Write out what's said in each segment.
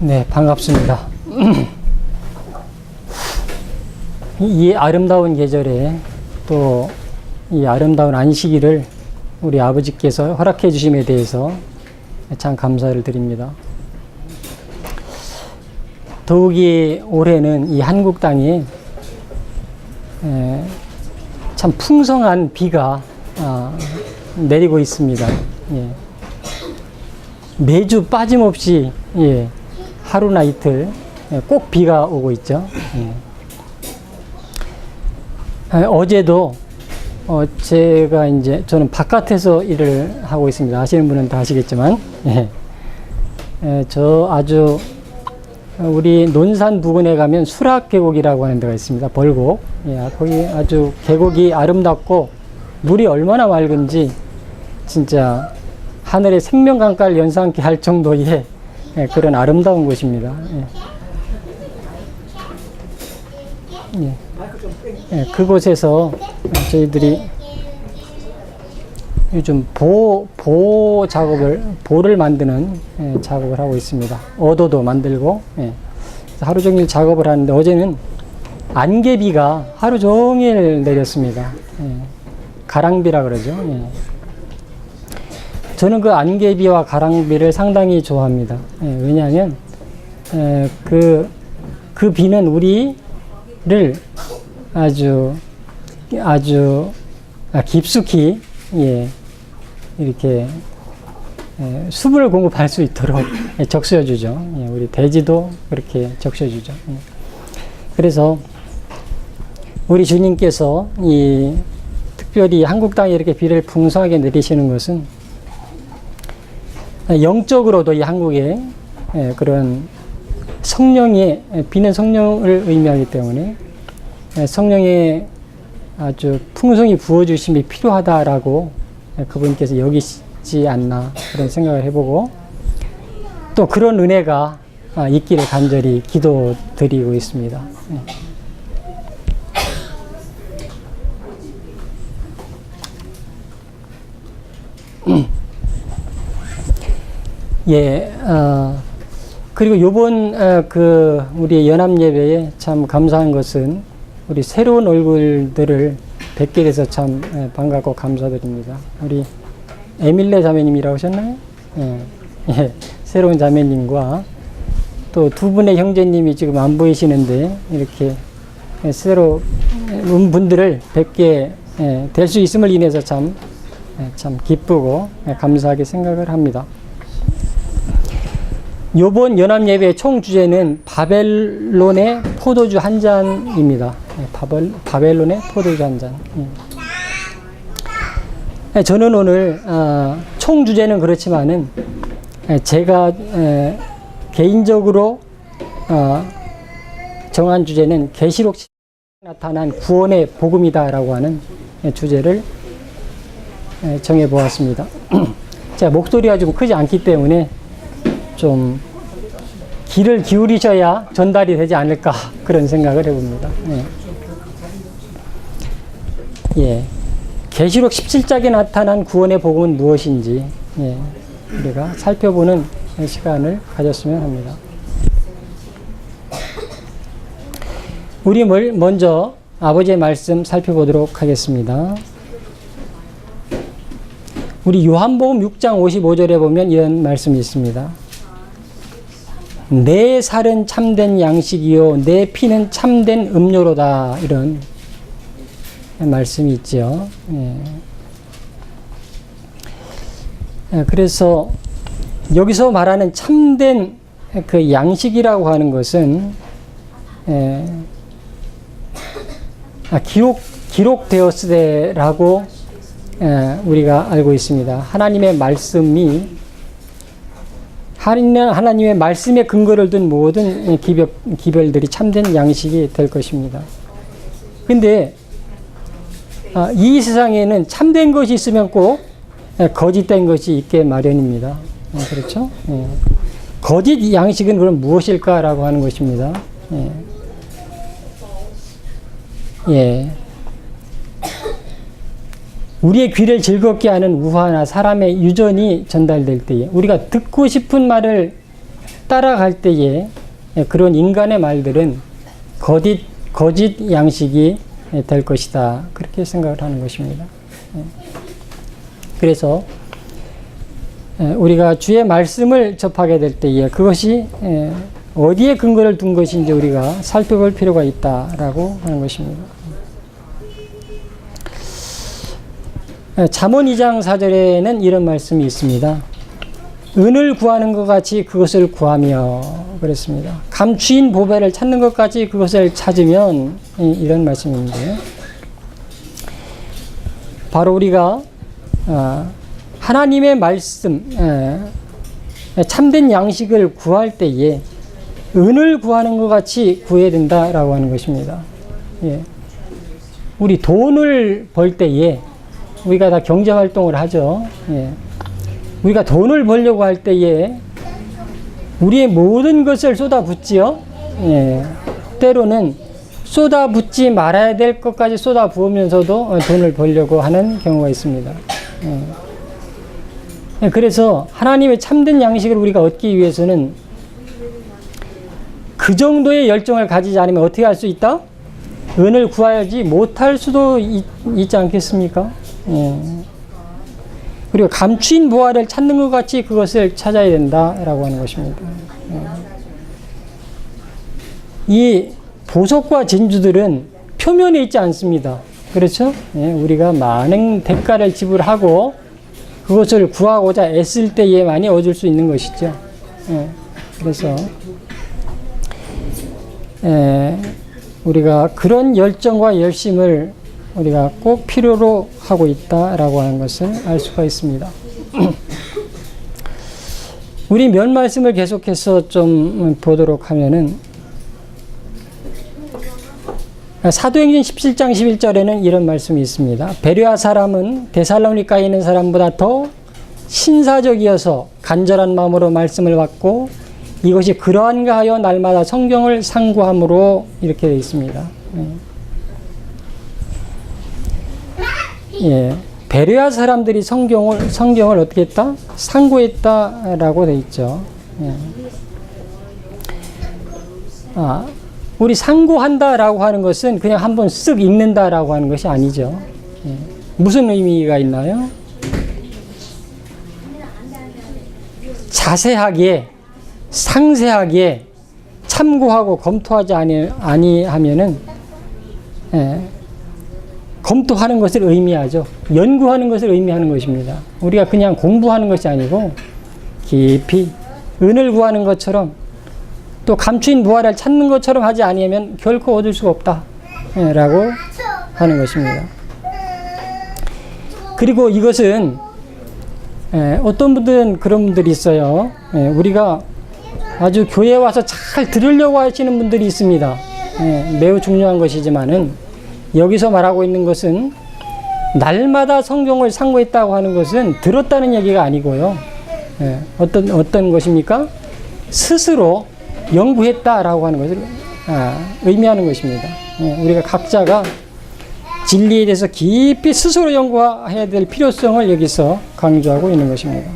네, 반갑습니다. 이 아름다운 계절에 또 이 아름다운 안식일을 우리 아버지께서 허락해 주심에 대해서 참 감사를 드립니다. 더욱이 올해는 이 한국 땅에 참 풍성한 비가 내리고 있습니다. 예. 매주 빠짐없이 하루나 이틀 꼭 비가 오고 있죠. 어제도 제가 이제 저는 바깥에서 일을 하고 있습니다. 아시는 분은 다 아시겠지만 저 아주 우리 논산 부근에 가면 수락계곡이라고 하는 데가 있습니다. 벌곡. 거기 아주 계곡이 아름답고 물이 얼마나 맑은지 진짜 하늘의 생명강가를 연상케 할 정도의 그런 아름다운 곳입니다. 그곳에서 저희들이 요즘 보를 만드는 작업을 하고 있습니다. 어도도 만들고, 하루 종일 작업을 하는데 어제는 안개비가 하루 종일 내렸습니다. 가랑비라 그러죠. 저는 그 안개비와 가랑비를 상당히 좋아합니다. 왜냐하면 그 비는 우리를 아주 깊숙이 이렇게 수분을 공급할 수 있도록 적셔주죠. 우리 대지도 그렇게 적셔주죠. 그래서 우리 주님께서 이 특별히 한국 땅에 이렇게 비를 풍성하게 내리시는 것은 영적으로도 이 한국에 그런 성령의 비는 성령을 의미하기 때문에 성령의 아주 풍성히 부어주심이 필요하다라고 그분께서 여기시지 않나 그런 생각을 해보고 또 그런 은혜가 있기를 간절히 기도드리고 있습니다. 그리고 요번 우리 연합 예배에 참 감사한 것은 우리 새로운 얼굴들을 뵙게 돼서 참 반갑고 감사드립니다. 우리 에밀레 자매님이라고 하셨나요? 새로운 자매님과 또 두 분의 형제님이 지금 안 보이시는데 이렇게 새로 분들을 뵙게 될 수 있음을 인해서 참 기쁘고 감사하게 생각을 합니다. 요번 연합 예배의 총 주제는 바벨론의 포도주 한 잔입니다. 바벨론의 포도주 한 잔. 저는 오늘 총 주제는 그렇지만은 제가 개인적으로 정한 주제는 계시록 나타난 구원의 복음이다라고 하는 주제를 정해 보았습니다. 제가 목소리가 좀 크지 않기 때문에 좀 귀를 기울이셔야 전달이 되지 않을까 그런 생각을 해봅니다. 계시록 17장에 나타난 구원의 복음은 무엇인지 우리가 살펴보는 시간을 가졌으면 합니다. 우리 먼저 아버지의 말씀 살펴보도록 하겠습니다. 우리 요한복음 6장 55절에 보면 이런 말씀이 있습니다. 내 살은 참된 양식이요 내 피는 참된 음료로다, 이런 말씀이 있죠. 그래서 여기서 말하는 참된 그 양식이라고 하는 것은 기록되었으되라고 우리가 알고 있습니다. 하나님의 말씀의 근거를 둔 모든 기별들이 참된 양식이 될 것입니다. 근데 이 세상에는 참된 것이 있으면 꼭 거짓된 것이 있게 마련입니다. 그렇죠? 거짓 양식은 그럼 무엇일까라고 하는 것입니다. 우리의 귀를 즐겁게 하는 우화나 사람의 유전이 전달될 때에 우리가 듣고 싶은 말을 따라갈 때에 그런 인간의 말들은 거짓 양식이 될 것이다. 그렇게 생각을 하는 것입니다. 그래서 우리가 주의 말씀을 접하게 될 때에 그것이 어디에 근거를 둔 것인지 우리가 살펴볼 필요가 있다라고 하는 것입니다. 잠언 2장 4절에는 이런 말씀이 있습니다. 은을 구하는 것 같이 그것을 구하며 그랬습니다. 감추인 보배를 찾는 것 같이 그것을 찾으면 이런 말씀인데 바로 우리가 하나님의 말씀 참된 양식을 구할 때에 은을 구하는 것 같이 구해야 된다라고 하는 것입니다. 예. 우리 돈을 벌 때에 우리가 다 경제활동을 하죠. 예. 우리가 돈을 벌려고 할 때에 우리의 모든 것을 쏟아붓지요. 예. 때로는 쏟아붓지 말아야 될 것까지 쏟아부으면서도 돈을 벌려고 하는 경우가 있습니다. 예. 그래서 하나님의 참된 양식을 우리가 얻기 위해서는 그 정도의 열정을 가지지 않으면 어떻게 할 수 있다? 은을 구하지 못할 수도 있지 않겠습니까? 그리고 감추인 보화를 찾는 것 같이 그것을 찾아야 된다라고 하는 것입니다. 이 보석과 진주들은 표면에 있지 않습니다. 그렇죠? 우리가 많은 대가를 지불하고 그것을 구하고자 애쓸 때에만이 얻을 수 있는 것이죠. 그래서 우리가 그런 열정과 열심을 우리가 꼭 필요로 하고 있다라고 하는 것을 알 수가 있습니다. 우리 몇 말씀을 계속해서 좀 보도록 하면은 사도행전 17장 11절에는 이런 말씀이 있습니다. 베레아 사람은 데살로니가에 있는 사람보다 더 신사적이어서 간절한 마음으로 말씀을 받고 이것이 그러한가 하여 날마다 성경을 상고함으로 이렇게 되어 있습니다. 예, 베레아 사람들이 성경을 어떻게 했다? 상고했다라고 되어 있죠. 예. 우리 상고한다라고 하는 것은 그냥 한번 쓱 읽는다라고 하는 것이 아니죠. 예. 무슨 의미가 있나요? 자세하게 상세하게 참고하고 검토하지 아니하면은 검토하는 것을 의미하죠. 연구하는 것을 의미하는 것입니다. 우리가 그냥 공부하는 것이 아니고 깊이 은을 구하는 것처럼 또 감추인 무화를 찾는 것처럼 하지 아니하면 결코 얻을 수가 없다 라고 하는 것입니다. 그리고 이것은 어떤 분들은 그런 분들이 있어요. 우리가 아주 교회에 와서 잘 들으려고 하시는 분들이 있습니다. 매우 중요한 것이지만은 여기서 말하고 있는 것은 날마다 성경을 상고했다고 하는 것은 들었다는 얘기가 아니고요. 어떤 것입니까? 스스로 연구했다라고 하는 것을 의미하는 것입니다. 우리가 각자가 진리에 대해서 깊이 스스로 연구해야 될 필요성을 여기서 강조하고 있는 것입니다.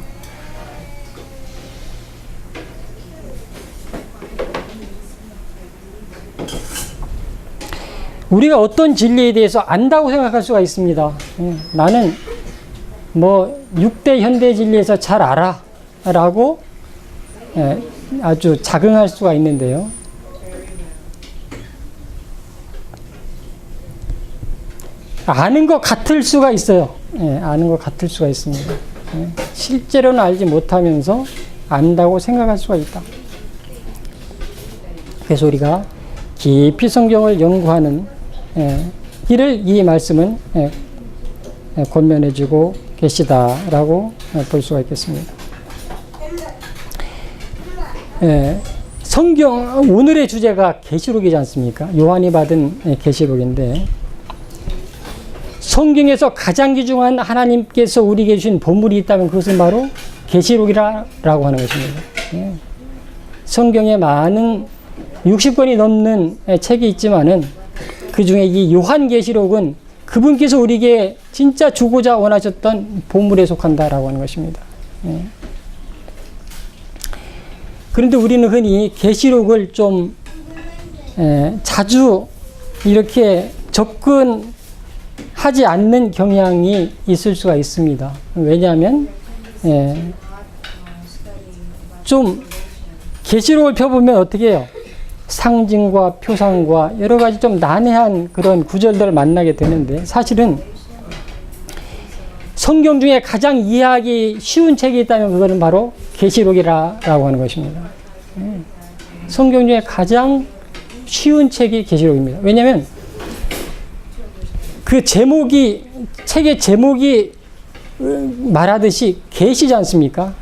우리가 어떤 진리에 대해서 안다고 생각할 수가 있습니다. 나는 뭐 6대 현대 진리에서 잘 알아 라고 아주 자긍할 수가 있는데요. 아는 것 같을 수가 있어요. 아는 것 같을 수가 있습니다. 실제로는 알지 못하면서 안다고 생각할 수가 있다. 그래서 우리가 깊이 성경을 연구하는 이를 이 말씀은 권면해주고 계시다라고 볼 수가 있겠습니다. 성경 오늘의 주제가 계시록이지 않습니까? 요한이 받은 계시록인데 성경에서 가장 귀중한 하나님께서 우리에게 주신 보물이 있다면 그것은 바로 계시록이라고 하는 것입니다. 성경에 많은 60권이 넘는 책이 있지만은 그 중에 이 요한계시록은 그분께서 우리에게 진짜 주고자 원하셨던 보물에 속한다라고 하는 것입니다. 그런데 우리는 흔히 계시록을 좀 자주 이렇게 접근하지 않는 경향이 있을 수가 있습니다. 왜냐하면 좀 계시록을 펴보면 어떻게 해요? 상징과 표상과 여러 가지 좀 난해한 그런 구절들을 만나게 되는데, 사실은 성경 중에 가장 이해하기 쉬운 책이 있다면 그거는 바로 계시록이라고 하는 것입니다. 성경 중에 가장 쉬운 책이 계시록입니다. 왜냐하면 그 제목이, 책의 제목이 말하듯이 계시지 않습니까?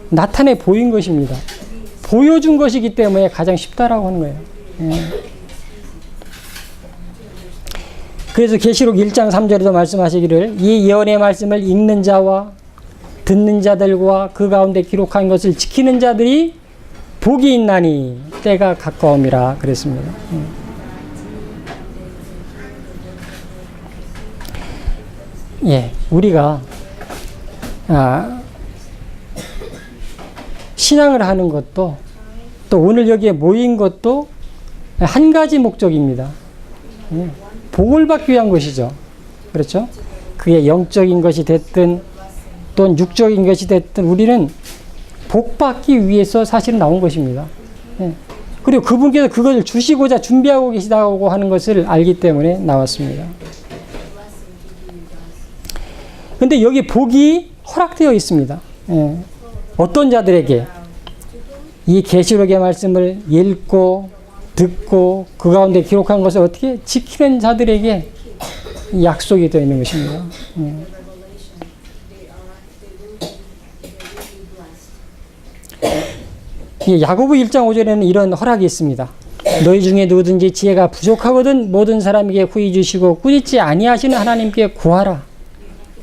나타내 보인 것입니다. 보여준 것이기 때문에 가장 쉽다라고 하는 거예요. 그래서 계시록 1장 3절에도 말씀하시기를 이 예언의 말씀을 읽는 자와 듣는 자들과 그 가운데 기록한 것을 지키는 자들이 복이 있나니 때가 가까움이라 그랬습니다. 우리가 신앙을 하는 것도 또 오늘 여기에 모인 것도 한 가지 목적입니다. 복을 받기 위한 것이죠. 그렇죠? 그게 영적인 것이 됐든 또는 육적인 것이 됐든 우리는 복 받기 위해서 사실은 나온 것입니다. 그리고 그분께서 그것을 주시고자 준비하고 계시다고 하는 것을 알기 때문에 나왔습니다. 근데 여기 복이 허락되어 있습니다. 어떤 자들에게? 이 계시록의 말씀을 읽고 듣고 그 가운데 기록한 것을 어떻게 지키는 자들에게 약속이 되어 있는 것입니다. 야고보 1장 5절에는 이런 허락이 있습니다. 너희 중에 누구든지 지혜가 부족하거든 모든 사람에게 후히 주시고 꾸짖지 아니하시는 하나님께 구하라.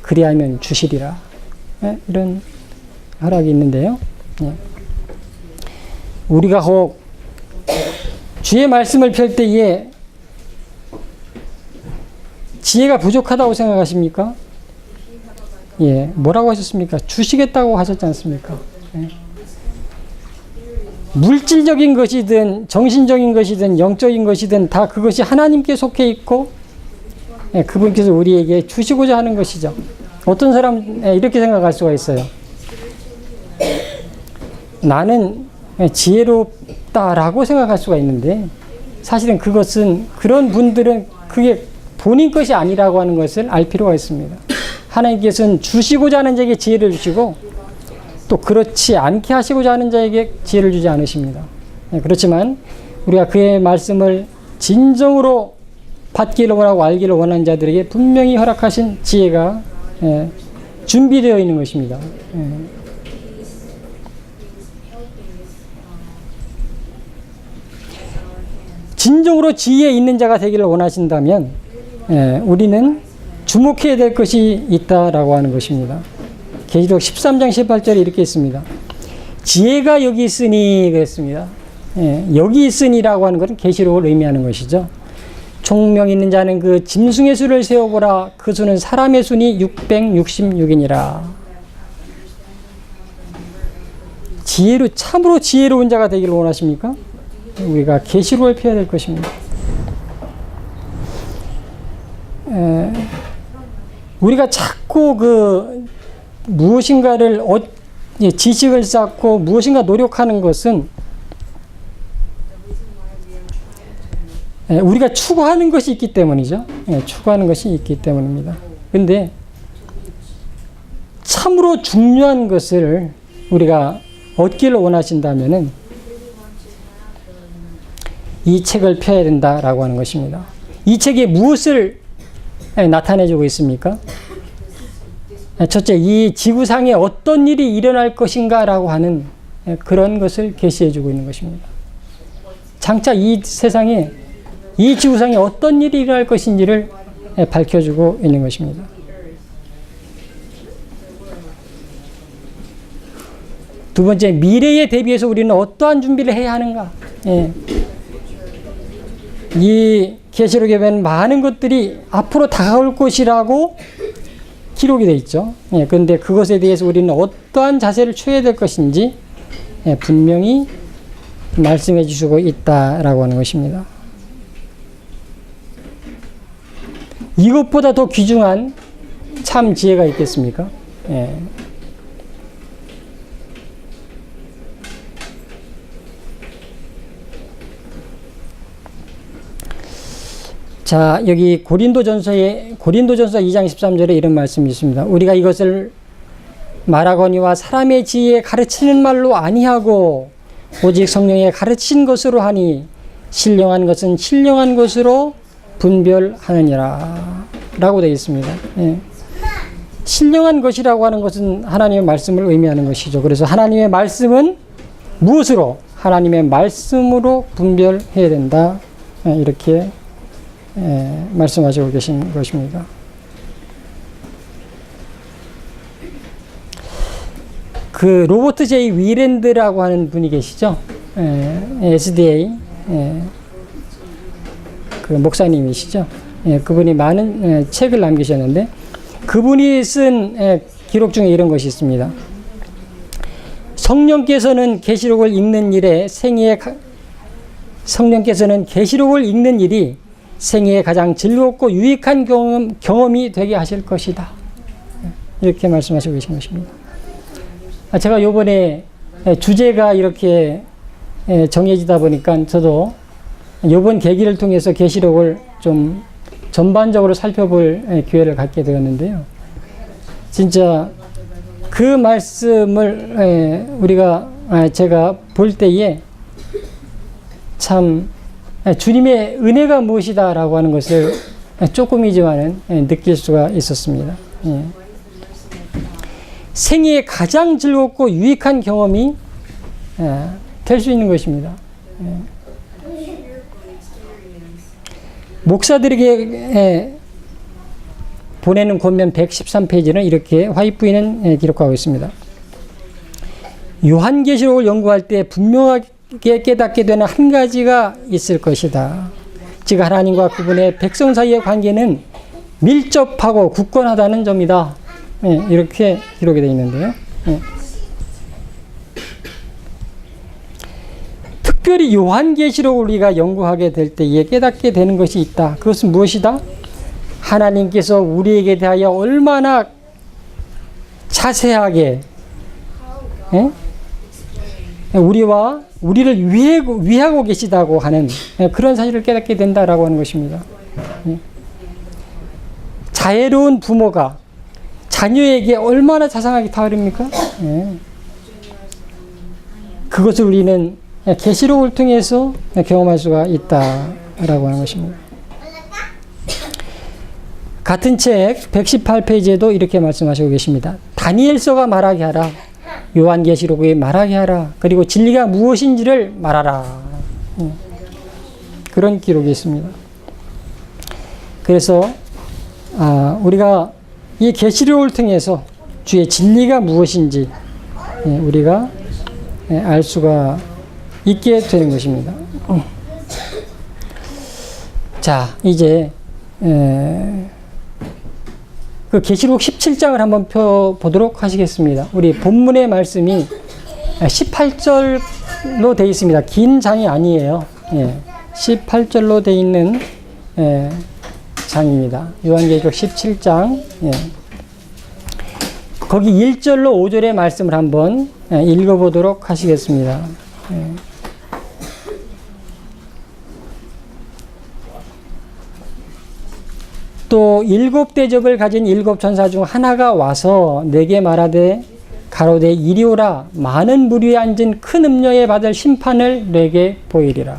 그리하면 주시리라. 이런 허락이 있는데요. 우리가 혹 주의 말씀을 펼 때에 지혜가 부족하다고 생각하십니까? 뭐라고 하셨습니까? 주시겠다고 하셨지 않습니까? 물질적인 것이든 정신적인 것이든 영적인 것이든 다 그것이 하나님께 속해 있고 그분께서 우리에게 주시고자 하는 것이죠. 어떤 사람 이렇게 생각할 수가 있어요. 나는 지혜롭다라고 생각할 수가 있는데 사실은 그것은 그런 분들은 그게 본인 것이 아니라고 하는 것을 알 필요가 있습니다. 하나님께서는 주시고자 하는 자에게 지혜를 주시고 또 그렇지 않게 하시고자 하는 자에게 지혜를 주지 않으십니다. 그렇지만 우리가 그의 말씀을 진정으로 받기를 원하고 알기를 원하는 자들에게 분명히 허락하신 지혜가 준비되어 있는 것입니다. 진정으로 지혜 있는 자가 되기를 원하신다면 우리는 주목해야 될 것이 있다라고 하는 것입니다. 계시록 13장 18절에 이렇게 있습니다. 지혜가 여기 있으니 그랬습니다. 여기 있으니라고 하는 것은 계시록을 의미하는 것이죠. 총명 있는 자는 그 짐승의 수를 세어보라. 그 수는 사람의 수니 666이니라. 참으로 지혜로운 자가 되기를 원하십니까? 우리가 계시록을 펴야 될 것입니다. 우리가 자꾸 무엇인가를 지식을 쌓고 무엇인가 노력하는 것은 우리가 추구하는 것이 있기 때문이죠. 추구하는 것이 있기 때문입니다. 그런데 참으로 중요한 것을 우리가 얻기를 원하신다면은 이 책을 펴야 된다라고 하는 것입니다. 이 책이 무엇을 나타내주고 있습니까? 첫째, 이 지구상에 어떤 일이 일어날 것인가라고 하는 그런 것을 계시해주고 있는 것입니다. 장차 이 세상에, 이 지구상에 어떤 일이 일어날 것인지를 밝혀주고 있는 것입니다. 두 번째, 미래에 대비해서 우리는 어떠한 준비를 해야 하는가? 이 계시록에 보면 많은 것들이 앞으로 다가올 것이라고 기록이 되어 있죠. 그런데 그것에 대해서 우리는 어떠한 자세를 취해야 될 것인지 분명히 말씀해 주시고 있다라고 하는 것입니다. 이것보다 더 귀중한 참 지혜가 있겠습니까? 예. 자, 여기 고린도전서 2장 13절에 이런 말씀이 있습니다. 우리가 이것을 말하거니와 사람의 지혜에 가르치는 말로 아니하고 오직 성령에 가르친 것으로 하니 신령한 것은 신령한 것으로 분별하느니라 라고 되어 있습니다. 예. 신령한 것이라고 하는 것은 하나님의 말씀을 의미하는 것이죠. 그래서 하나님의 말씀은 무엇으로? 하나님의 말씀으로 분별해야 된다. 예, 이렇게 말씀하시고 계신 것입니다. 그 로버트 제이 위랜드라고 하는 분이 계시죠? SDA 그 목사님이시죠? 그분이 많은 책을 남기셨는데 그분이 쓴 기록 중에 이런 것이 있습니다. 성령께서는 계시록을 읽는 일이 생애에 가장 즐겁고 유익한 경험이 되게 하실 것이다. 이렇게 말씀하시고 계신 것입니다. 제가 요번에 주제가 이렇게 정해지다 보니까 저도 요번 계기를 통해서 계시록을 좀 전반적으로 살펴볼 기회를 갖게 되었는데요. 진짜 그 말씀을 제가 볼 때에 참 주님의 은혜가 무엇이다라고 하는 것을 조금이지만은 느낄 수가 있었습니다. 생애에 가장 즐겁고 유익한 경험이 될 수 있는 것입니다. 목사들에게 보내는 권면 113페이지는 이렇게 화이트부인은 기록하고 있습니다. 요한계시록을 연구할 때 분명하게 깨닫게 되는 한 가지가 있을 것이다. 즉 하나님과 그분의 백성 사이의 관계는 밀접하고 굳건하다는 점이다. 이렇게 기록이 되어 있는데요. 특별히 요한계시록을 우리가 연구하게 될 때에 깨닫게 되는 것이 있다. 그것은 무엇이다? 하나님께서 우리에게 대하여 얼마나 자세하게 우리를 위하고 계시다고 하는 그런 사실을 깨닫게 된다라고 하는 것입니다. 자애로운 부모가 자녀에게 얼마나 자상하게 다루입니까? 그것을 우리는 계시록을 통해서 경험할 수가 있다라고 하는 것입니다. 같은 책 118페이지에도 이렇게 말씀하시고 계십니다. 다니엘서가 말하게 하라. 요한계시록이 말하게 하라. 그리고 진리가 무엇인지를 말하라. 그런 기록이 있습니다. 그래서 우리가 이 계시록을 통해서 주의 진리가 무엇인지 우리가 알 수가 있게 되는 것입니다. 자, 이제 그 계시록 17장을 한번 펴보도록 하시겠습니다. 우리 본문의 말씀이 18절로 되어 있습니다. 긴 장이 아니에요. 18절로 되어 있는 장입니다. 요한계시록 17장. 거기 1절로 5절의 말씀을 한번 읽어보도록 하시겠습니다. 또 7대접을 가진 7천사 중 하나가 와서 내게 말하되 가로되 이리 오라. 많은 물 위에 앉은 큰 음녀에 받을 심판을 내게 보이리라.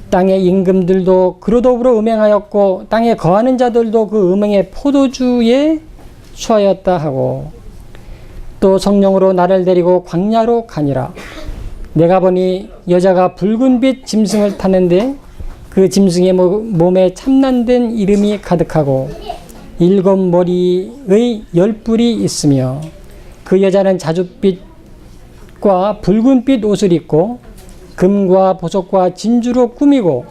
땅의 임금들도 그로 더불어 음행하였고 땅에 거하는 자들도 그 음행의 포도주에 취하였다 하고 또 성령으로 나를 데리고 광야로 가니라. 내가 보니 여자가 붉은빛 짐승을 타는데 그 짐승의 몸에 참난된 이름이 가득하고 7머리의 10뿔이 있으며 그 여자는 자줏빛과 붉은빛 옷을 입고 금과 보석과 진주로 꾸미고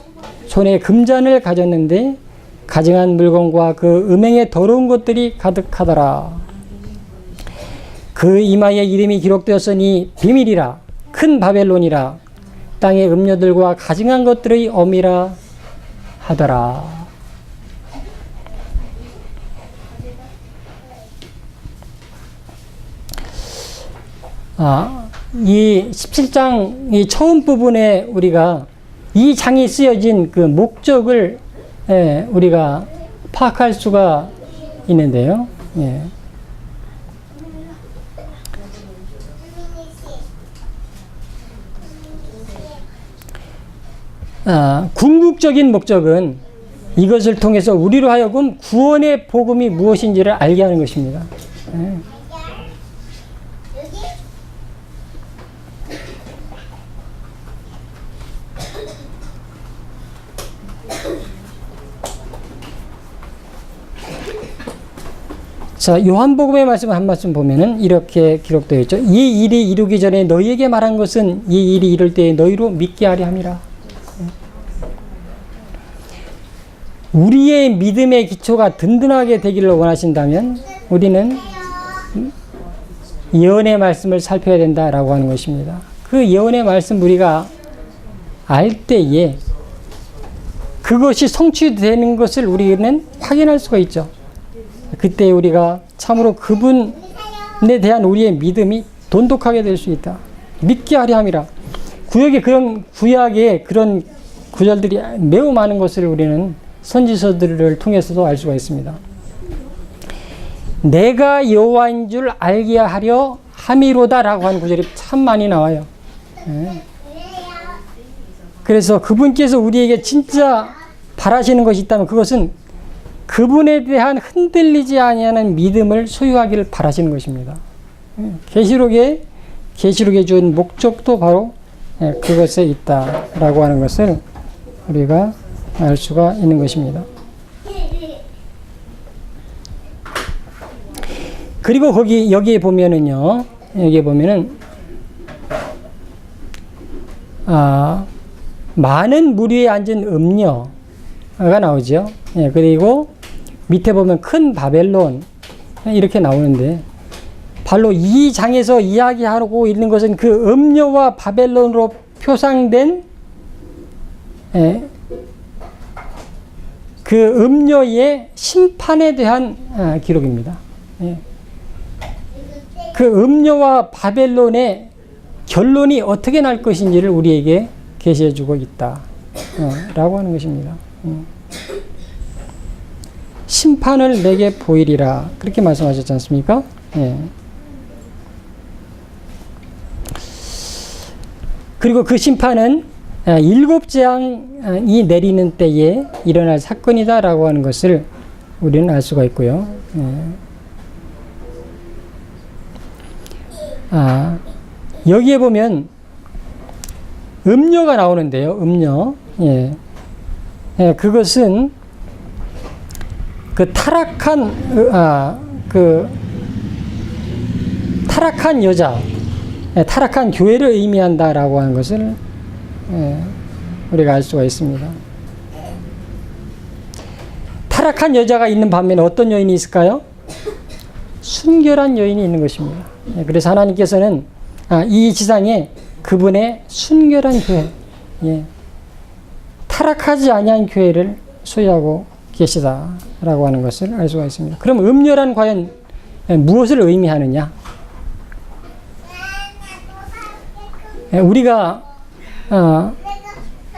손에 금잔을 가졌는데 가증한 물건과 그 음행의 더러운 것들이 가득하더라. 그 이마에 이름이 기록되었으니 비밀이라 큰 바벨론이라 땅의 음료들과 가증한 것들의 어미라 하더라. 이 17장 이 처음 부분에 우리가 이 장이 쓰여진 그 목적을 우리가 파악할 수가 있는데요. 예. 궁극적인 목적은 이것을 통해서 우리로 하여금 구원의 복음이 무엇인지를 알게 하는 것입니다. 예. 자, 요한복음의 말씀을 한 말씀 보면은 이렇게 기록되어 있죠. 이 일이 이루기 전에 너희에게 말한 것은 이 일이 이룰 때에 너희로 믿게 하려 함이라. 우리의 믿음의 기초가 든든하게 되기를 원하신다면 우리는 예언의 말씀을 살펴야 된다라고 하는 것입니다. 그 예언의 말씀 우리가 알 때에 그것이 성취되는 것을 우리는 확인할 수가 있죠. 그때 우리가 참으로 그분에 대한 우리의 믿음이 돈독하게 될 수 있다. 믿게 하려 함이라. 구약에 그런 구절들이 매우 많은 것을 우리는 선지서들을 통해서도 알 수가 있습니다. 내가 여호와인 줄 알게 하려 함이로다라고 하는 구절이 참 많이 나와요. 그래서 그분께서 우리에게 진짜 바라시는 것이 있다면 그것은 그분에 대한 흔들리지 아니하는 믿음을 소유하기를 바라시는 것입니다. 계시록에 준 목적도 바로 그것에 있다라고 하는 것을 우리가 알 수가 있는 것입니다. 그리고 여기에 보면은요, 많은 물 위에 앉은 음녀가 나오죠. 그리고 밑에 보면 큰 바벨론 이렇게 나오는데 바로 이 장에서 이야기하고 있는 것은 그 음녀와 바벨론으로 표상된 그 음녀의 심판에 대한 기록입니다. 그 음녀와 바벨론의 결론이 어떻게 날 것인지를 우리에게 계시해 주고 있다 라고 하는 것입니다. 심판을 내게 보이리라 그렇게 말씀하셨지 않습니까? 그리고 그 심판은 7재앙이 내리는 때에 일어날 사건이다 라고 하는 것을 우리는 알 수가 있고요. 여기에 보면 음녀가 나오는데요. 음녀. 그것은 그 타락한 여자, 타락한 교회를 의미한다라고 하는 것을 우리가 알 수가 있습니다. 타락한 여자가 있는 반면에 어떤 여인이 있을까요? 순결한 여인이 있는 것입니다. 그래서 하나님께서는 이 지상에 그분의 순결한 교회, 타락하지 아니한 교회를 소유하고 계시다라고 하는 것을 알 수가 있습니다. 그럼 음녀란 과연 무엇을 의미하느냐? 우리가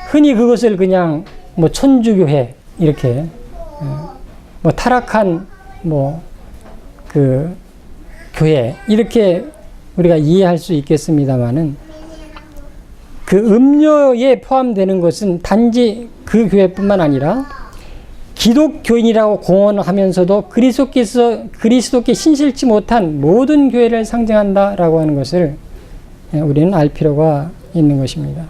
흔히 그것을 그냥 뭐 천주교회 이렇게 뭐 타락한 그 교회 이렇게 우리가 이해할 수 있겠습니다만은 그 음녀에 포함되는 것은 단지 그 교회뿐만 아니라 기독교인이라고 공언하면서도 그리스도께 신실치 못한 모든 교회를 상징한다라고 하는 것을 우리는 알 필요가 있는 것입니다.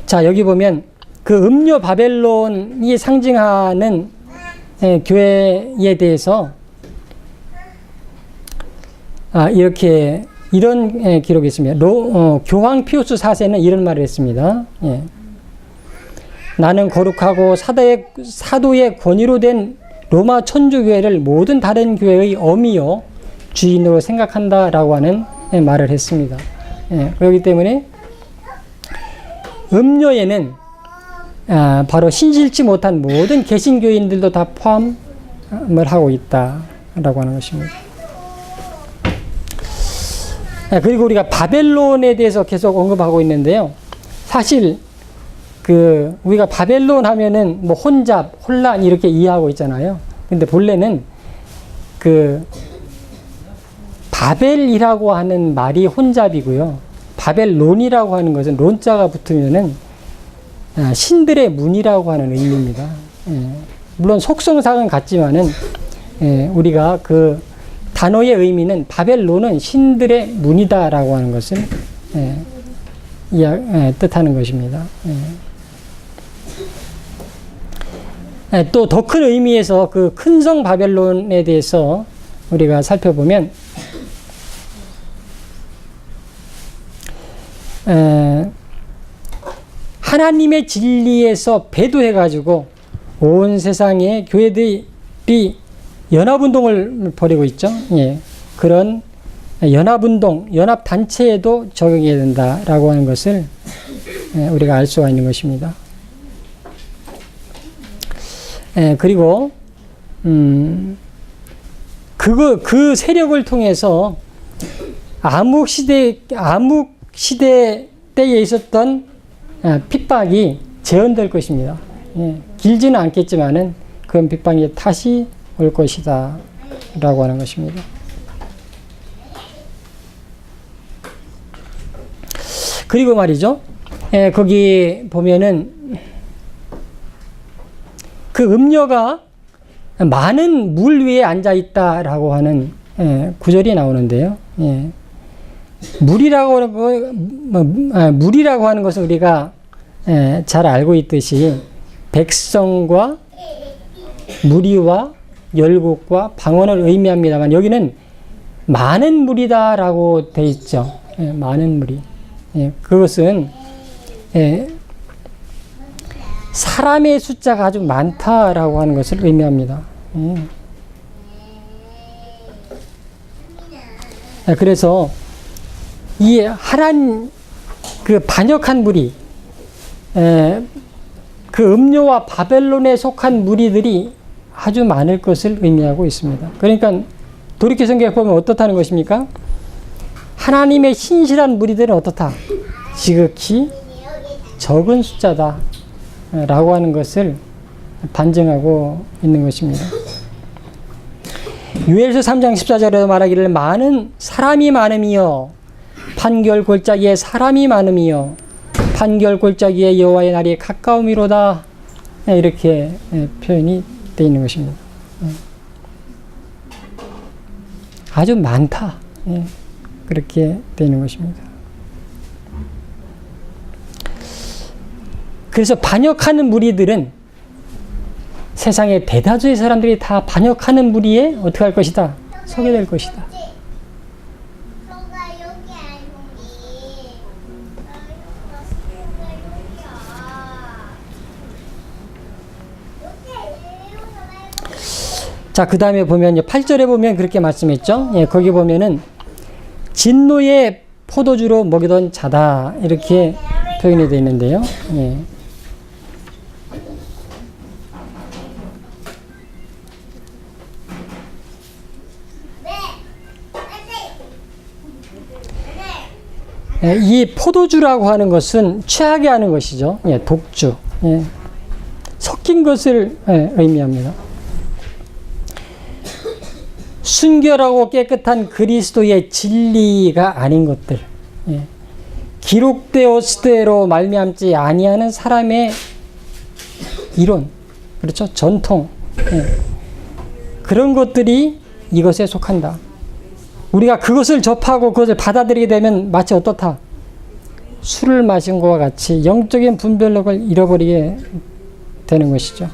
자, 여기 보면 그 음녀 바벨론이 상징하는 교회에 대해서 이렇게 이런 기록이 있습니다. 교황 피우스 4세는 이런 말을 했습니다. 예. 나는 거룩하고 사도의 권위로 된 로마 천주교회를 모든 다른 교회의 어미요 주인으로 생각한다라고 하는 말을 했습니다. 예. 그렇기 때문에 음료에는 바로 신실치 못한 모든 개신교인들도 다 포함을 하고 있다라고 하는 것입니다. 그리고 우리가 바벨론에 대해서 계속 언급하고 있는데요. 사실 우리가 바벨론 하면은 뭐 혼잡, 혼란 이렇게 이해하고 있잖아요. 근데 본래는 바벨이라고 하는 말이 혼잡이고요. 바벨론이라고 하는 것은 론자가 붙으면은 신들의 문이라고 하는 의미입니다. 물론 속성상은 같지만은 우리가 단어의 의미는 바벨론은 신들의 문이다라고 하는 것을 뜻하는 것입니다. 또 더 큰 의미에서 그 큰 성 바벨론에 대해서 우리가 살펴보면 하나님의 진리에서 배도해가지고 온 세상의 교회들이 연합운동을 벌이고 있죠. 예. 그런 연합운동, 연합단체에도 적용해야 된다라고 하는 것을 우리가 알 수가 있는 것입니다. 그리고 그 세력을 통해서 암흑 시대 때에 있었던 핍박이 재현될 것입니다. 길지는 않겠지만은 그런 핍박이 다시 올 것이다 라고 하는 것입니다. 그리고 말이죠. 거기 보면은 그 음녀가 많은 물 위에 앉아 있다라고 하는 구절이 나오는데요. 물이라고 하는 것은 우리가 잘 알고 있듯이 백성과 무리와 열국과 방언을 의미합니다만 여기는 많은 무리다라고 되어 있죠. 많은 무리. 그것은 사람의 숫자가 아주 많다라고 하는 것을 의미합니다. 그래서 이 반역한 무리, 그 음료와 바벨론에 속한 무리들이 아주 많을 것을 의미하고 있습니다. 그러니까 돌이켜 생각해 보면 어떻다는 것입니까? 하나님의 신실한 무리들은 어떻다? 지극히 적은 숫자다 라고 하는 것을 반증하고 있는 것입니다. 요엘서 3장 14절에도 말하기를 많은 사람이 많음이여 판결 골짜기에 사람이 많음이여 판결 골짜기에 여호와의 날이 가까움이로다 이렇게 표현이 되어 있는 것입니다. 아주 많다 그렇게 되어 있는 것입니다. 그래서 반역하는 무리들은 세상의 대다수의 사람들이 다 반역하는 무리에 어떻게 할 것이다? 서게 될 것이다. 자, 그 다음에 보면 8절에 보면 그렇게 말씀했죠. 거기 보면은 진노의 포도주로 먹이던 자다 이렇게 표현이 되어 있는데요. 이 포도주라고 하는 것은 취하게 하는 것이죠. 독주. 섞인 것을 의미합니다. 순결하고 깨끗한 그리스도의 진리가 아닌 것들, 기록되었으대로 말미암지 아니하는 사람의 이론, 그렇죠? 전통, 그런 것들이 이것에 속한다. 우리가 그것을 접하고 그것을 받아들이게 되면 마치 어떻다? 술을 마신 것과 같이 영적인 분별력을 잃어버리게 되는 것이죠.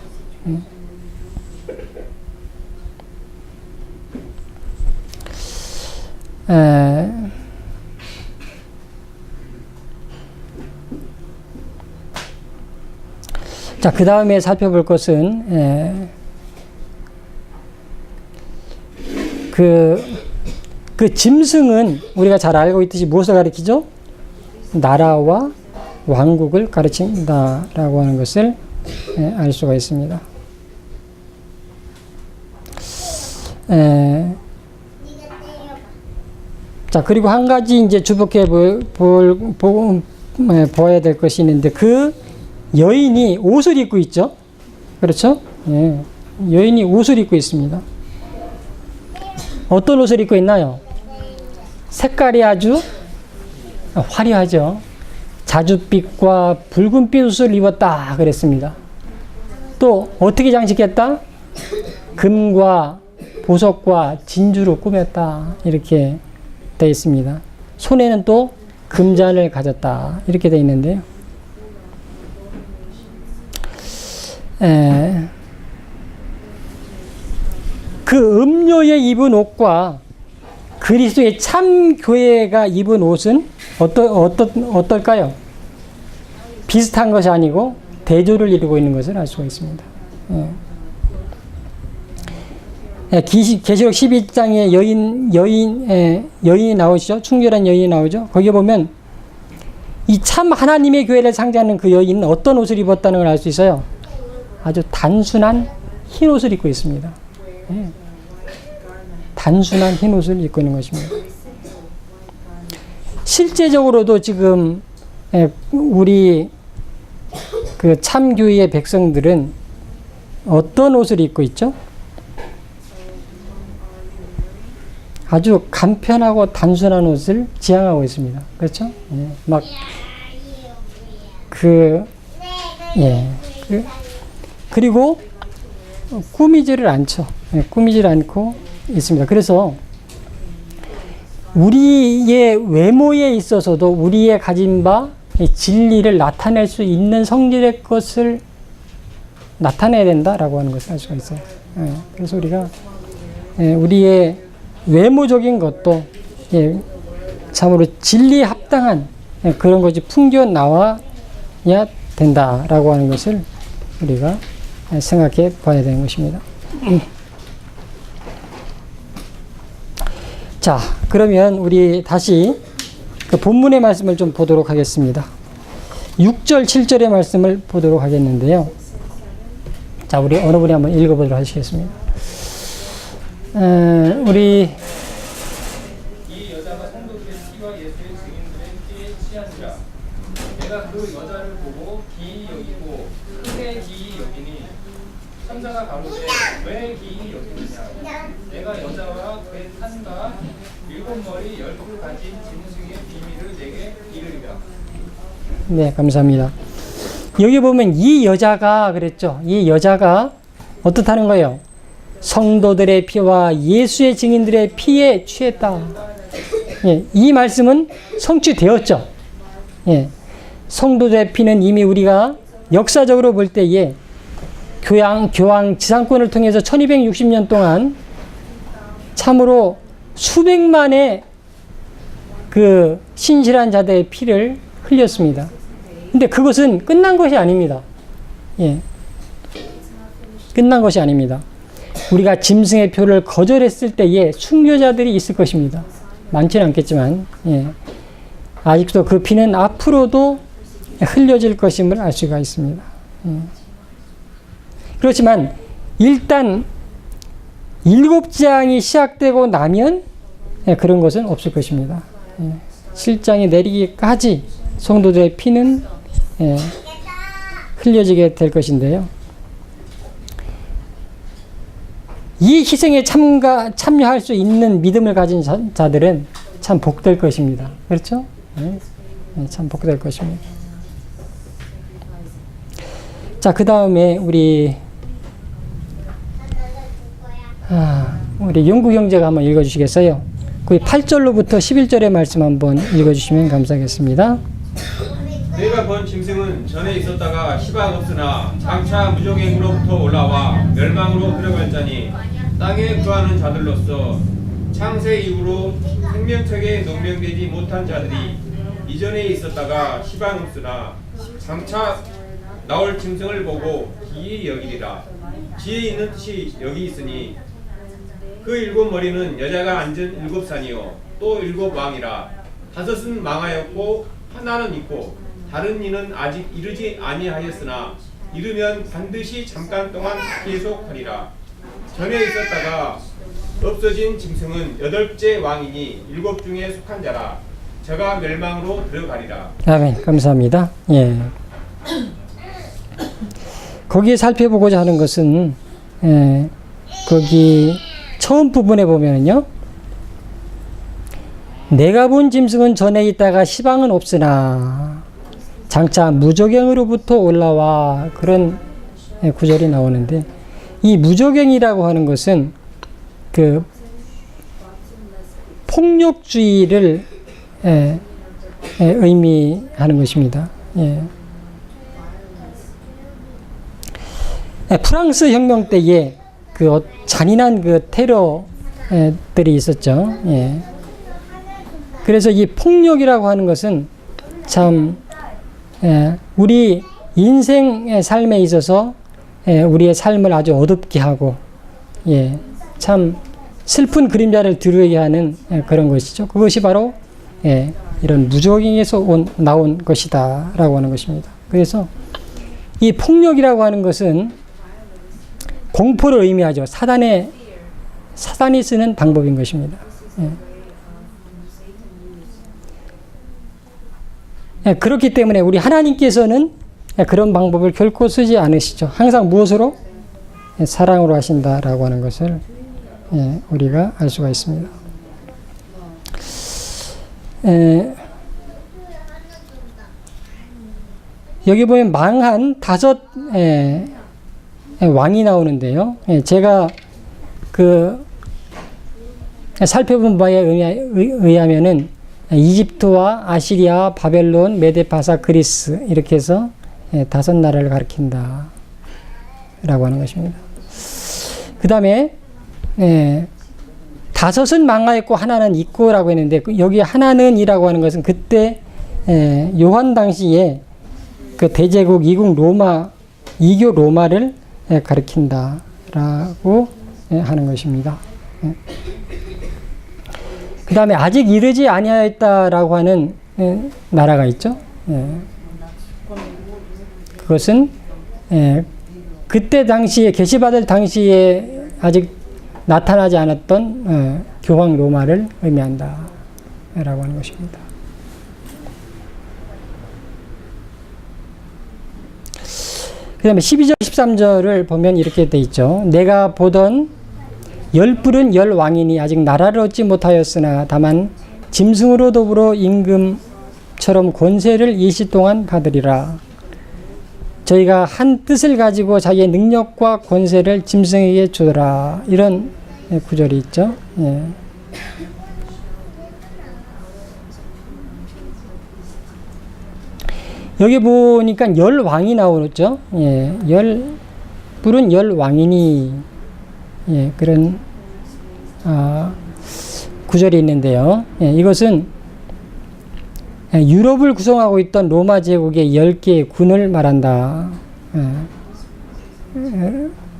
자, 그 다음에 살펴볼 것은 그 짐승은 우리가 잘 알고 있듯이 무엇을 가리키죠? 나라와 왕국을 가르친다라고 하는 것을 알 수가 있습니다. 자, 그리고 한 가지 이제 주목해 보아야 될 것이 있는데, 그 여인이 옷을 입고 있죠? 그렇죠? 예. 여인이 옷을 입고 있습니다. 어떤 옷을 입고 있나요? 색깔이 아주 화려하죠. 자줏빛과 붉은빛 옷을 입었다 그랬습니다. 또 어떻게 장식했다? 금과 보석과 진주로 꾸몄다 이렇게 되어 있습니다. 손에는 또 금잔을 가졌다 이렇게 되어 있는데요. 그 음료에 입은 옷과 그리스도의 참 교회가 입은 옷은 어떨까요? 비슷한 것이 아니고 대조를 이루고 있는 것을 알 수가 있습니다. 계시록 12장에 여인이 나오시죠? 충결한 여인이 나오죠? 거기에 보면 이 참 하나님의 교회를 상징하는 그 여인은 어떤 옷을 입었다는 걸 알 수 있어요. 아주 단순한 흰 옷을 입고 있습니다. 단순한 흰 옷을 입고 있는 것입니다. 실제적으로도 지금 우리 그 참교회의 백성들은 어떤 옷을 입고 있죠? 아주 간편하고 단순한 옷을 지향하고 있습니다. 그렇죠? 그리고 꾸미지를 않죠. 꾸미지를 않고 있습니다. 그래서 우리의 외모에 있어서도 우리의 가진 바 진리를 나타낼 수 있는 성질의 것을 나타내야 된다라고 하는 것을 알 수가 있어요. 그래서 우리가 우리의 외모적인 것도 참으로 진리에 합당한 그런 것이 풍겨 나와야 된다라고 하는 것을 우리가 생각해 봐야 되는 것입니다. 자, 그러면 우리 다시 그 본문의 말씀을 좀 보도록 하겠습니다. 6절, 7절의 말씀을 보도록 하겠는데요. 자, 우리 어느 분이 한번 읽어보도록 하시겠습니다. 우리 이 여자가 성도들의 피와 예수의 증인들의 피에 취한지라. 내가 그 여자를 보고 기이 여기고 크게 기이 여기니 천사가 가로되 왜 기이 여기느냐. 내가 여자와 그의 탄과 7머리 12 가진 짐승의 비밀을 내게 이르리라. 네, 감사합니다. 여기 보면 이 여자가 그랬죠. 이 여자가 어떻다는 거예요? 성도들의 피와 예수의 증인들의 피에 취했다. 이 말씀은 성취되었죠. 성도들의 피는 이미 우리가 역사적으로 볼 때에 교황 지상권을 통해서 1260년 동안 참으로 수백만의 그 신실한 자들의 피를 흘렸습니다. 근데 그것은 끝난 것이 아닙니다. 끝난 것이 아닙니다. 우리가 짐승의 표를 거절했을 때에 순교자들이 있을 것입니다. 많지는 않겠지만, 아직도 그 피는 앞으로도 흘려질 것임을 알 수가 있습니다. 그렇지만, 일단, 7장이 시작되고 나면 그런 것은 없을 것입니다. 7장이 내리기까지 성도들의 피는 흘려지게 될 것인데요. 이 희생에 참여할 수 있는 믿음을 가진 자들은 참 복될 것입니다. 그렇죠? 참 복될 것입니다. 자, 그 다음에 우리 영구 형제가 한번 읽어주시겠어요? 그 8절로부터 11절의 말씀 한번 읽어주시면 감사하겠습니다. 내가 본 짐승은 전에 있었다가 시방 없으나 장차 무정행으로부터 올라와 멸망으로 들어갈 자니 땅에 구하는 자들로서 창세 이후로 생명책에 농명되지 못한 자들이 이전에 있었다가 시방 없으나 장차 나올 짐승을 보고 기이 여기리라. 지혜 있는 뜻이 여기 있으니 그 일곱 머리는 여자가 앉은 일곱 산이요 또 일곱 왕이라. 다섯은 망하였고 하나는 있고 다른 이는 아직 이르지 아니하였으나 이르면 반드시 잠깐 동안 계속하리라. 전에 있었다가 없어진 짐승은 여덟째 왕이니 일곱 중에 속한 자라. 저가 멸망으로 들어가리라. 아멘. 감사합니다. 예. 거기에 살펴보고자 하는 것은 거기 처음 부분에 보면요, 내가 본 짐승은 전에 있다가 시방은 없으나 장차 무조경으로부터 올라와, 그런 구절이 나오는데, 이 무조경이라고 하는 것은 그 폭력주의를 의미하는 것입니다. 예. 프랑스 혁명 때에 그 잔인한 그 테러들이 있었죠. 예. 그래서 이 폭력이라고 하는 것은 참 우리 인생의 삶에 있어서 우리의 삶을 아주 어둡게 하고, 예, 참 슬픈 그림자를 드러내게 하는 그런 것이죠. 그것이 바로 이런 무조경에서 나온 것이다 라고 하는 것입니다. 그래서 이 폭력이라고 하는 것은 공포를 의미하죠. 사단이 쓰는 방법인 것입니다. 그렇기 때문에 우리 하나님께서는 그런 방법을 결코 쓰지 않으시죠. 항상 무엇으로? 사랑으로 하신다라고 하는 것을 우리가 알 수가 있습니다. 여기 보면 망한 5 왕이 나오는데요. 제가 그 살펴본 바에 의하면은 이집트와 아시리아, 바벨론, 메데파사, 그리스, 이렇게 해서 5 나라를 가리킨다 라고 하는 것입니다. 그 다음에 5은 망하였고 하나는 있고 라고 했는데, 여기 하나는 이라고 하는 것은 그때 요한 당시에 그 대제국 이국 로마, 이교 로마를 가리킨다 라고 하는 것입니다. 그 다음에 아직 이르지 아니하였다라고 하는 나라가 있죠. 그것은 그때 당시에 계시받을 당시에 아직 나타나지 않았던 교황 로마를 의미한다 라고 하는 것입니다. 그 다음에 12절 13절을 보면 이렇게 돼 있죠. 내가 보던 10뿔은 10왕이니 아직 나라를 얻지 못하였으나 다만 짐승으로 더불어 임금처럼 권세를 일시 동안 받으리라. 저희가 한 뜻을 가지고 자기의 능력과 권세를 짐승에게 주더라. 이런 구절이 있죠. 예. 여기 보니까 10왕이 나오죠. 예. 10뿔은 10왕이니, 예, 그런 구절이 있는데요. 예, 이것은 유럽을 구성하고 있던 로마 제국의 10개의 군을 말한다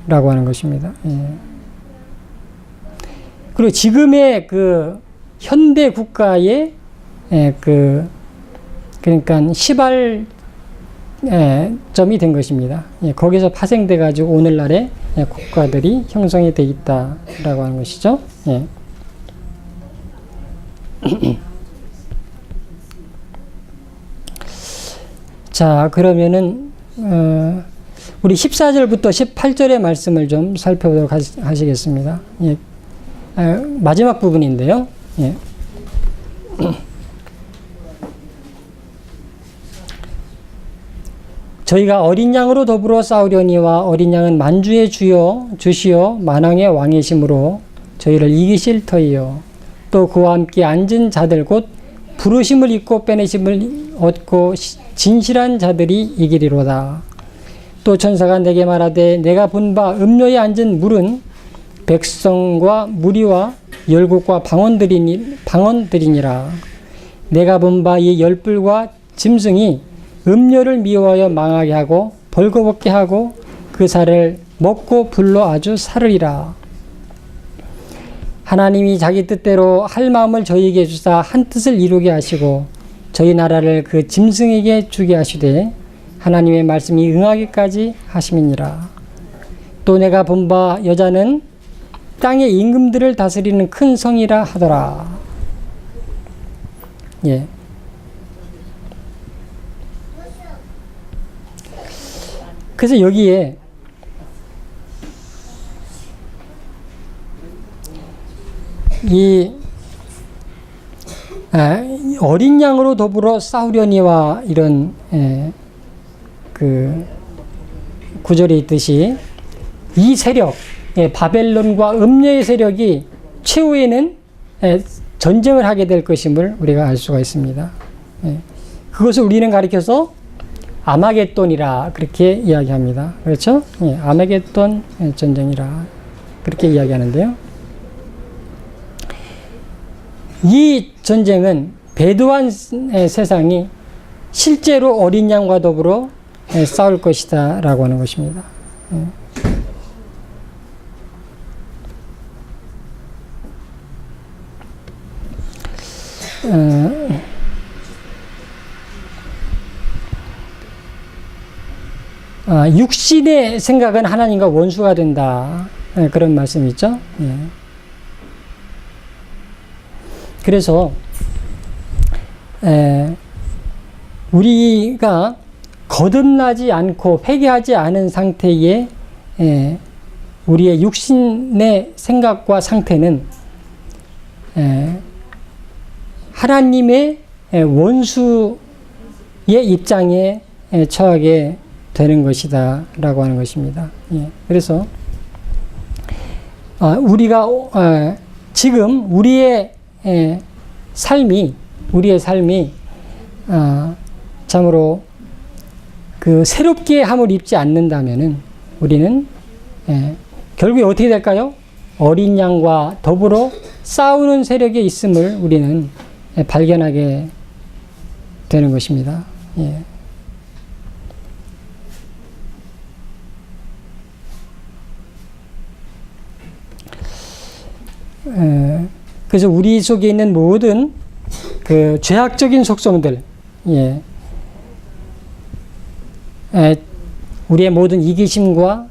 라고 하는 것입니다. 예. 그리고 지금의 그 현대 국가의 그러니까 시발점이 된 것입니다. 예, 거기서 파생돼 가지고 오늘날의 국가들이 형성이 돼 있다라고 하는 것이죠. 예. 자, 그러면은 우리 14절부터 18절의 말씀을 좀 살펴보도록 하시겠습니다. 예. 마지막 부분인데요. 예. 저희가 어린 양으로 더불어 싸우려니와 어린 양은 만주의 주시요 만왕의 왕이심으로 저희를 이기실 터이요. 또 그와 함께 앉은 자들 곧 부르심을 입고 빼내심을 얻고 진실한 자들이 이기리로다. 또 천사가 내게 말하되 내가 본 바 음료에 앉은 물은 백성과 무리와 열국과 방언들이니라. 내가 본 바 이 10뿔과 짐승이 음료를 미워하여 망하게 하고 벌거벗게 하고 그 살을 먹고 불로 아주 살으리라. 하나님이 자기 뜻대로 할 마음을 저희에게 주사 한 뜻을 이루게 하시고 저희 나라를 그 짐승에게 주게 하시되 하나님의 말씀이 응하기까지 하심이니라. 또 내가 본 바 여자는 땅의 임금들을 다스리는 큰 성이라 하더라. 예. 그래서 여기에 이 어린 양으로 더불어 싸우려니와 이런 그 구절이 있듯이 이 세력, 바벨론과 음녀의 세력이 최후에는 전쟁을 하게 될 것임을 우리가 알 수가 있습니다. 그것을 우리는 가리켜서 아마겟돈이라 그렇게 이야기합니다. 그렇죠? 아마겟돈 전쟁이라 그렇게 이야기하는데요. 이 전쟁은 배도한 세상이 실제로 어린 양과 더불어 싸울 것이다 라고 하는 것입니다. 육신의 생각은 하나님과 원수가 된다. 그런 말씀이 있죠. 그래서 우리가 거듭나지 않고 회개하지 않은 상태에 우리의 육신의 생각과 상태는 하나님의 원수의 입장에 처하게 되는 것이다 라고 하는 것입니다. 그래서 우리가 지금 우리의 삶이 참으로 그 새롭게 함을 입지 않는다면은 우리는 결국에 어떻게 될까요? 어린 양과 더불어 싸우는 세력에 있음을 우리는 발견하게 되는 것입니다. 그래서 우리 속에 있는 모든 그 죄악적인 속성들, 우리의 모든 이기심과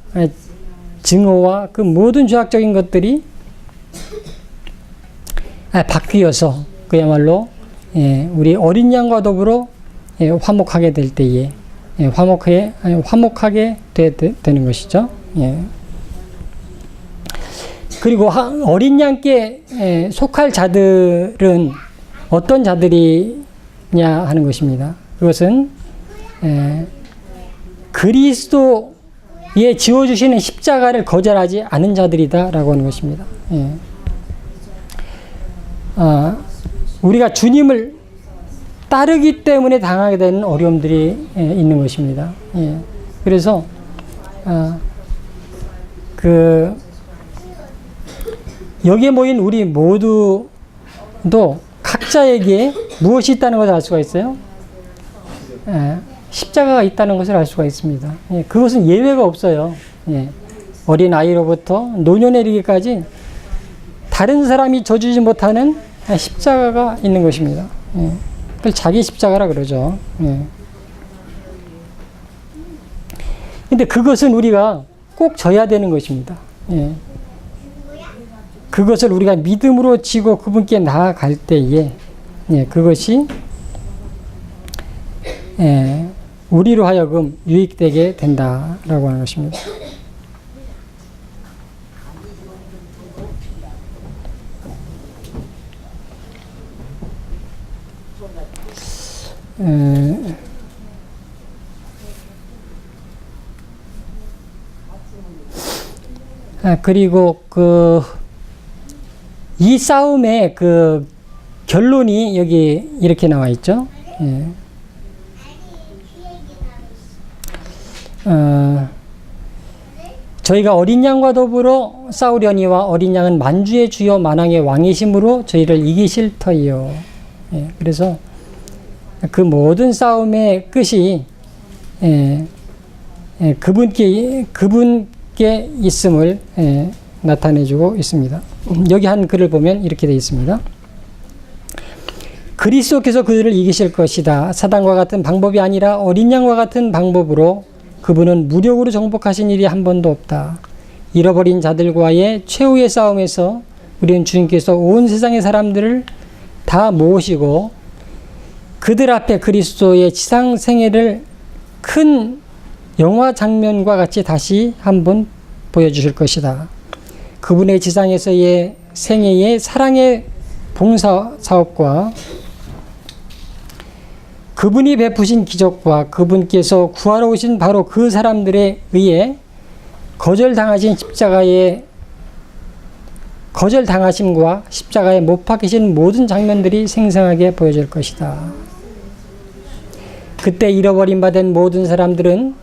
증오와 그 모든 죄악적인 것들이 바뀌어서 그야말로 우리 어린 양과 더불어 화목하게 될 때에 화목하게 되는 것이죠. 그리고 어린 양께 속할 자들은 어떤 자들이냐 하는 것입니다. 그것은 그리스도에 지어주시는 십자가를 거절하지 않은 자들이다 라고 하는 것입니다. 우리가 주님을 따르기 때문에 당하게 되는 어려움들이 있는 것입니다. 그래서 여기에 모인 우리 모두도 각자에게 무엇이 있다는 것을 알 수가 있어요? 십자가가 있다는 것을 알 수가 있습니다. 그것은 예외가 없어요. 어린 아이로부터 노년에 이르기까지 다른 사람이 져주지 못하는 십자가가 있는 것입니다. 그걸 자기 십자가라 그러죠. 근데 그것은 우리가 꼭 져야 되는 것입니다. 그것을 우리가 믿음으로 지고 그분께 나아갈 때에 그것이 우리로 하여금 유익되게 된다라고 하는 것입니다. 그리고 이 싸움의 그 결론이 여기 이렇게 나와 있죠. 저희가 어린 양과 더불어 싸우려니와 어린 양은 만주의 주여 만왕의 왕이심으로 저희를 이기실 터이요. 그래서 그 모든 싸움의 끝이 그분께 있음을 나타내주고 있습니다. 여기 한 글을 보면 이렇게 되어 있습니다. 그리스도께서 그들을 이기실 것이다. 사단과 같은 방법이 아니라 어린 양과 같은 방법으로 그분은 무력으로 정복하신 일이 한 번도 없다. 잃어버린 자들과의 최후의 싸움에서 우리는 주님께서 온 세상의 사람들을 다 모으시고 그들 앞에 그리스도의 지상 생애를 큰 영화 장면과 같이 다시 한번 보여주실 것이다. 그분의 지상에서의 생애의 사랑의 봉사 사업과 그분이 베푸신 기적과 그분께서 구하러 오신 바로 그 사람들에 의해 거절당하심과 십자가에 못 박히신 모든 장면들이 생생하게 보여질 것이다. 그때 잃어버린 바 된 모든 사람들은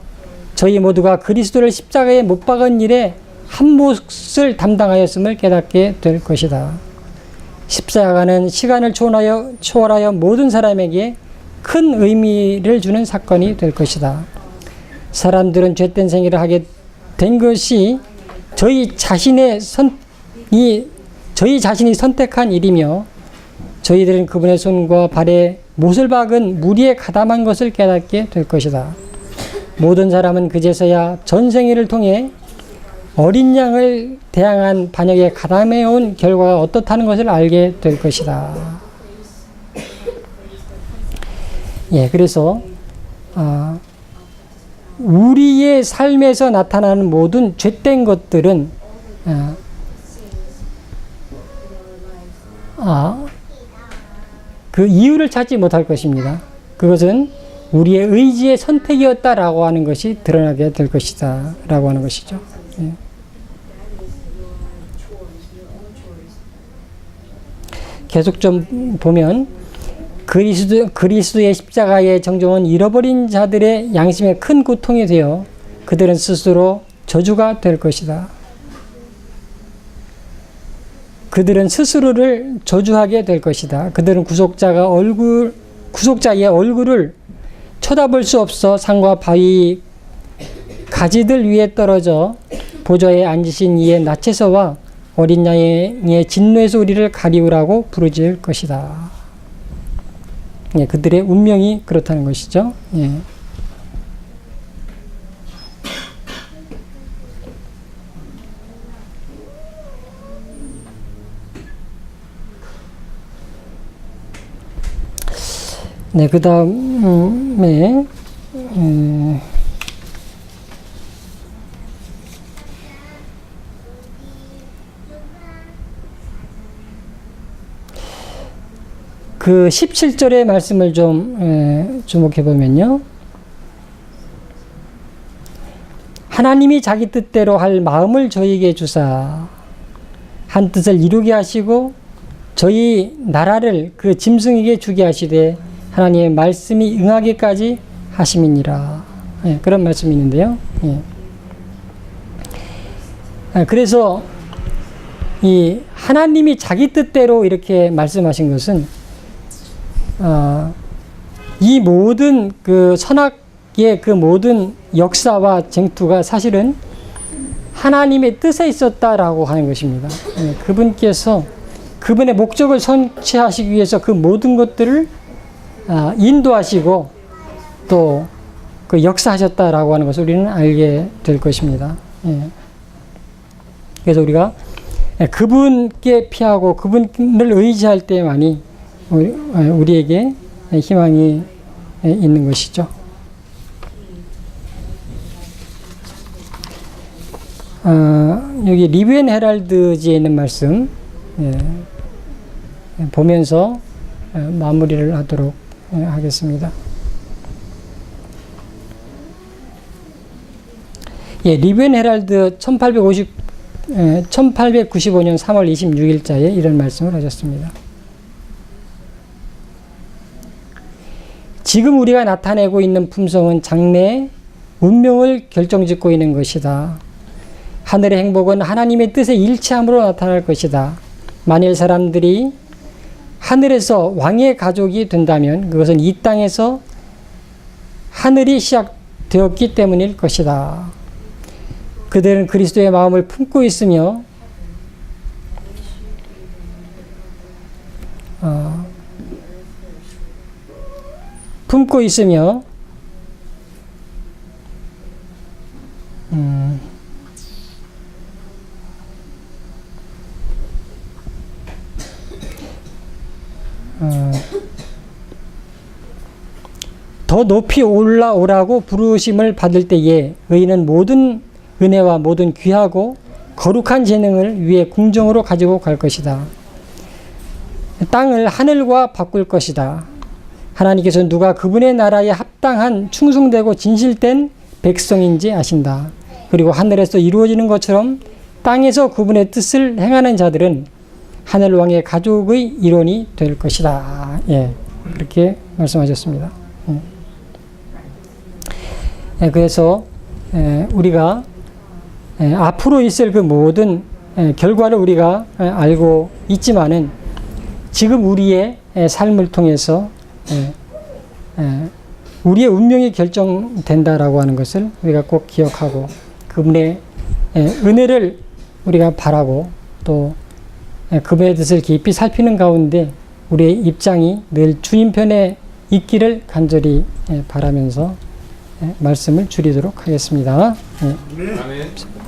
저희 모두가 그리스도를 십자가에 못 박은 일에 한 몫을 담당하였음을 깨닫게 될 것이다. 십자가는 시간을 초월하여 모든 사람에게 큰 의미를 주는 사건이 될 것이다. 사람들은 죄된 생애를 하게 된 것이 저희 자신이 선택한 일이며 저희들은 그분의 손과 발에 못을 박은 무리에 가담한 것을 깨닫게 될 것이다. 모든 사람은 그제서야 전생애를 통해 어린 양을 대항한 반역에 가담해온 결과가 어떻다는 것을 알게 될 것이다. 그래서 우리의 삶에서 나타나는 모든 죄된 것들은 그 이유를 찾지 못할 것입니다. 그것은 우리의 의지의 선택이었다라고 하는 것이 드러나게 될 것이다 라고 하는 것이죠. 계속 좀 보면 그리스도의 십자가의 정정은 잃어버린 자들의 양심에 큰 고통이 되어 그들은 스스로 저주가 될 것이다. 그들은 스스로를 저주하게 될 것이다. 그들은 구속자의 얼굴을 쳐다볼 수 없어 산과 바위 가지들 위에 떨어져 보좌에 앉으신 이의 나체서와 어린 양의 진노의 소리를 가리우라고 부르짖을 것이다. 그들의 운명이 그렇다는 것이죠. 그 다음에 그 17절의 말씀을 좀 주목해 보면요. 하나님이 자기 뜻대로 할 마음을 저희에게 주사 한 뜻을 이루게 하시고 저희 나라를 그 짐승에게 주게 하시되 하나님의 말씀이 응하기까지 하심이니라. 그런 말씀이 있는데요. 그래서 이 하나님이 자기 뜻대로 이렇게 말씀하신 것은 이 모든 그 선악의 그 모든 역사와 쟁투가 사실은 하나님의 뜻에 있었다라고 하는 것입니다. 그분께서 그분의 목적을 성취하시기 위해서 그 모든 것들을 인도하시고 또 그 역사하셨다라고 하는 것을 우리는 알게 될 것입니다. 그래서 우리가 그분께 피하고 그분을 의지할 때만이 우리에게 희망이 있는 것이죠. 여기 리뷰 앤 헤럴드지에 있는 말씀 보면서 마무리를 하도록 하겠습니다. 리뷰 앤 헤럴드 1895년 3월 26일자에 이런 말씀을 하셨습니다. 지금 우리가 나타내고 있는 품성은 장래의 운명을 결정짓고 있는 것이다. 하늘의 행복은 하나님의 뜻에 일치함으로 나타날 것이다. 만일 사람들이 하늘에서 왕의 가족이 된다면 그것은 이 땅에서 하늘이 되었기 때문일 것이다. 그들은 그리스도의 마음을 품고 있으며 더 높이 올라오라고 부르심을 받을 때에 의인은 모든 은혜와 모든 귀하고 거룩한 재능을 위해 궁정으로 가지고 갈 것이다. 땅을 하늘과 바꿀 것이다. 하나님께서 누가 그분의 나라에 합당한 충성되고 진실된 백성인지 아신다. 그리고 하늘에서 이루어지는 것처럼 땅에서 그분의 뜻을 행하는 자들은 하늘왕의 가족의 일원이 될 것이다. 예, 그렇게 말씀하셨습니다. 그래서 우리가 앞으로 있을 그 모든 결과를 우리가 알고 있지만은 지금 우리의 삶을 통해서 우리의 운명이 결정된다라고 하는 것을 우리가 꼭 기억하고 그분의 은혜를 우리가 바라고 또 그분의 뜻을 깊이 살피는 가운데 우리의 입장이 늘 주님 편에 있기를 간절히 바라면서 말씀을 줄이도록 하겠습니다. 아멘.